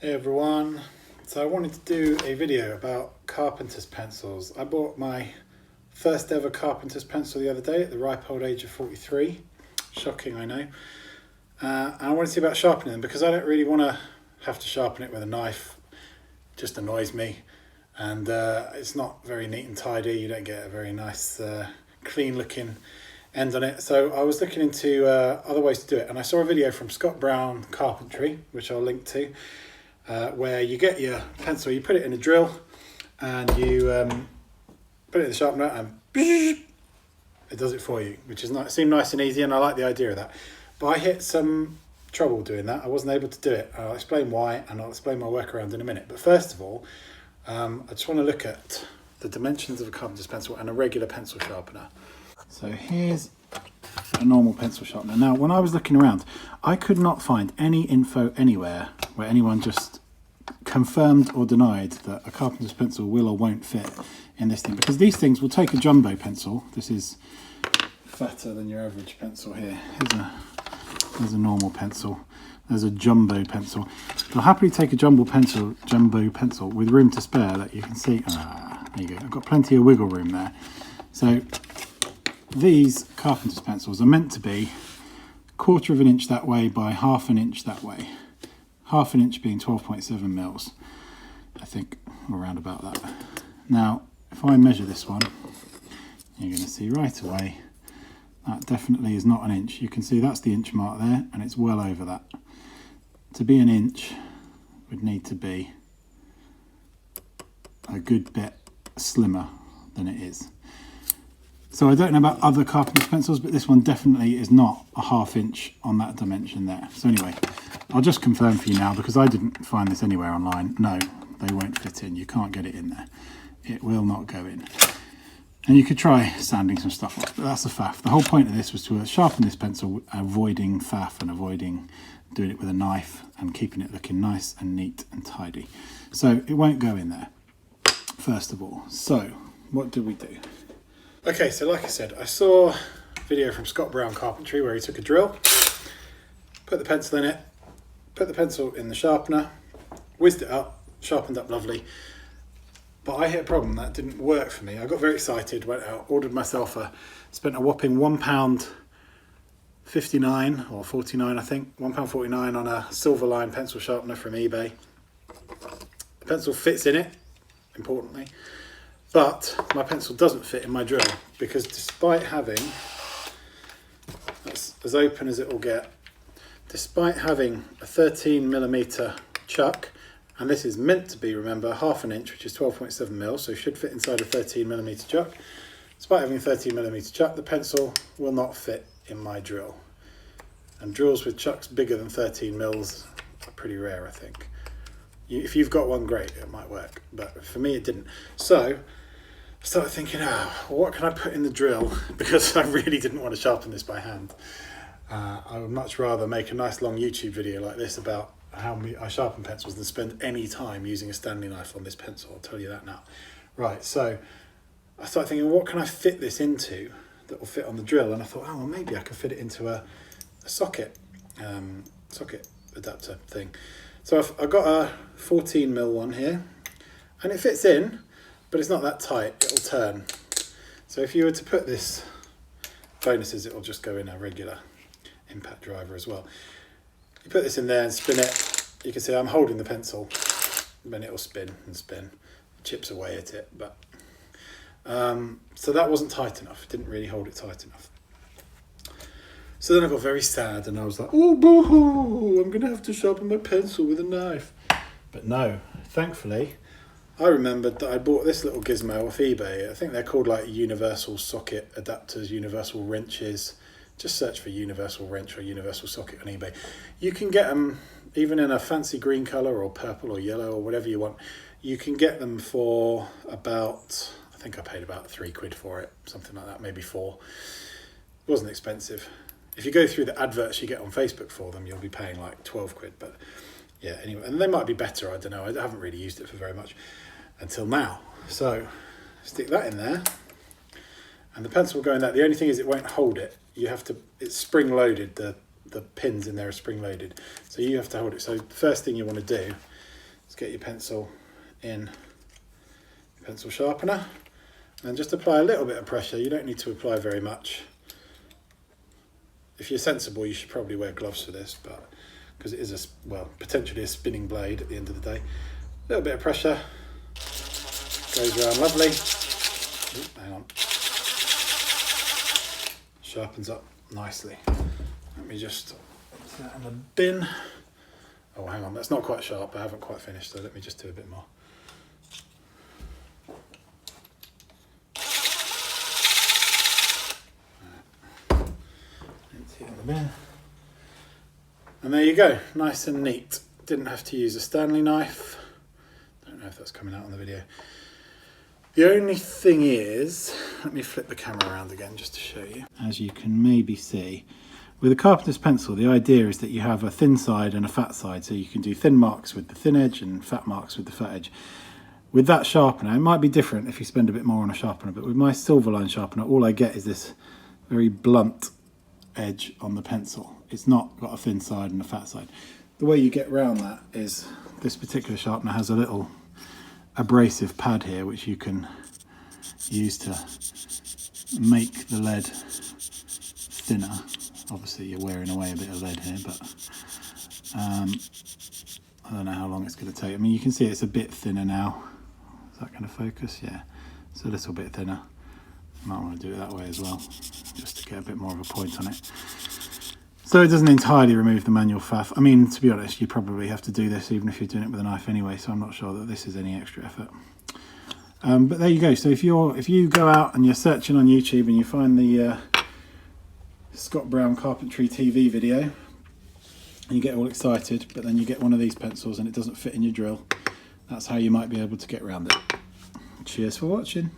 Hey everyone, so I wanted to do a video about Carpenter's pencils. I bought my first ever Carpenter's pencil the other day at the ripe old age of 43. Shocking, I know. And I want to see about sharpening them because I don't really want to have to sharpen it with a knife. It just annoys me, and it's not very neat and tidy. You don't get a very nice clean looking end on it. So I was looking into other ways to do it, and I saw a video from Scott Brown Carpentry, which I'll link to, where you get your pencil, you put it in a drill, and you put it in the sharpener, and it does it for you, which is seemed nice and easy, and I like the idea of that. But I hit some trouble doing that. I wasn't able to do it. I'll explain why, and I'll explain my workaround in a minute. But first of all, I just want to look at the dimensions of a carpenter's pencil and a regular pencil sharpener. So here's a normal pencil sharpener. Now, when I was looking around, I could not find any info anywhere where anyone just confirmed or denied that a carpenter's pencil will or won't fit in this thing, because these things will take a jumbo pencil. This is fatter than your average pencil here. There's a normal pencil. There's a jumbo pencil. They'll happily take a jumbo pencil with room to spare that you can see. There you go. I've got plenty of wiggle room there. So these carpenter's pencils are meant to be 1/4 of an inch that way by 1/2 an inch that way. 1/2 an inch being 12.7 mils, I think, or around about that. Now, if I measure this one, you're going to see right away that definitely is not an inch. You can see that's the inch mark there, and it's well over that. To be an inch would need to be a good bit slimmer than it is. So I don't know about other carpenter's pencils, but this one definitely is not a 1/2 inch on that dimension there. So anyway, I'll just confirm for you now, because I didn't find this anywhere online. No, they won't fit in. You can't get it in there. It will not go in. And you could try sanding some stuff off, but that's a faff. The whole point of this was to sharpen this pencil, avoiding faff and avoiding doing it with a knife and keeping it looking nice and neat and tidy. So it won't go in there, first of all. So what did we do? Okay, so like I said, I saw a video from Scott Brown Carpentry where he took a drill, put the pencil in it, put the pencil in the sharpener, whizzed it up, sharpened up lovely. But I hit a problem that didn't work for me. I got very excited, went out, ordered myself spent a whopping £1.59 or 49, I think, £1.49 on a silver line pencil sharpener from eBay. The pencil fits in it, importantly, but my pencil doesn't fit in my drill, because despite having, that's as open as it will get, despite having a 13mm chuck, and this is meant to be, remember, 1/2 an inch, which is 12.7 mils, so it should fit inside a 13mm chuck. Despite having a 13mm chuck, the pencil will not fit in my drill. And drills with chucks bigger than 13 mils are pretty rare, I think. If you've got one, great, it might work, but for me it didn't. So I started thinking, what can I put in the drill? Because I really didn't want to sharpen this by hand. I would much rather make a nice long YouTube video like this about how I sharpen pencils than spend any time using a Stanley knife on this pencil. I'll tell you that now. Right, so I started thinking, what can I fit this into that will fit on the drill? And I thought, well, maybe I could fit it into a socket adapter thing. So I've got a 14mm one here, and it fits in, but it's not that tight. It'll turn. So if you were to put this, bonus is it'll just go in a regular impact driver as well. You put this in there and spin it. You can see I'm holding the pencil, then it'll spin and spin. It chips away at it, but so that wasn't tight enough. It didn't really hold it tight enough. So then I got very sad, and I was like, oh boo-hoo, I'm gonna have to sharpen my pencil with a knife. But no, thankfully, I remembered that I bought this little gizmo off eBay. I think they're called like universal socket adapters, universal wrenches. Just search for universal wrench or universal socket on eBay. You can get them even in a fancy green colour or purple or yellow or whatever you want. You can get them for about, I think I paid about £3 for it, something like that, maybe 4. It wasn't expensive. If you go through the adverts you get on Facebook for them, you'll be paying like £12. But yeah, anyway, and they might be better, I don't know. I haven't really used it for very much until now. So stick that in there, and the pencil will go in there. The only thing is it won't hold it. You have to, it's spring loaded, the pins in there are spring loaded, so you have to hold it. So the first thing you want to do is get your pencil in your pencil sharpener and just apply a little bit of pressure. You don't need to apply very much. If you're sensible, you should probably wear gloves for this, but because it is potentially a spinning blade at the end of the day. A little bit of pressure goes around lovely. Ooh, hang on. Sharpens up nicely. Let me just put that in the bin. Oh, hang on, that's not quite sharp. I haven't quite finished, so let me just do a bit more. Empty it in the bin. And there you go, nice and neat. Didn't have to use a Stanley knife. Don't know if that's coming out on the video. The only thing is, let me flip the camera around again just to show you. As you can maybe see, with a carpenter's pencil, the idea is that you have a thin side and a fat side, so you can do thin marks with the thin edge and fat marks with the fat edge. With that sharpener, it might be different if you spend a bit more on a sharpener, but with my Silverline sharpener, all I get is this very blunt edge on the pencil. It's not got a thin side and a fat side. The way you get around that is this particular sharpener has a little abrasive pad here which you can use to make the lead thinner. Obviously you're wearing away a bit of lead here, but I don't know how long it's going to take. I mean, you can see it's a bit thinner now. Is that going to focus? Yeah, it's a little bit thinner. You might want to do it that way as well, just to get a bit more of a point on it. So it doesn't entirely remove the manual faff. I mean, to be honest, you probably have to do this even if you're doing it with a knife anyway, so I'm not sure that this is any extra effort. But there you go. So if you go out and you're searching on YouTube and you find the Scott Brown Carpentry TV video and you get all excited, but then you get one of these pencils and it doesn't fit in your drill, that's how you might be able to get around it. Cheers for watching.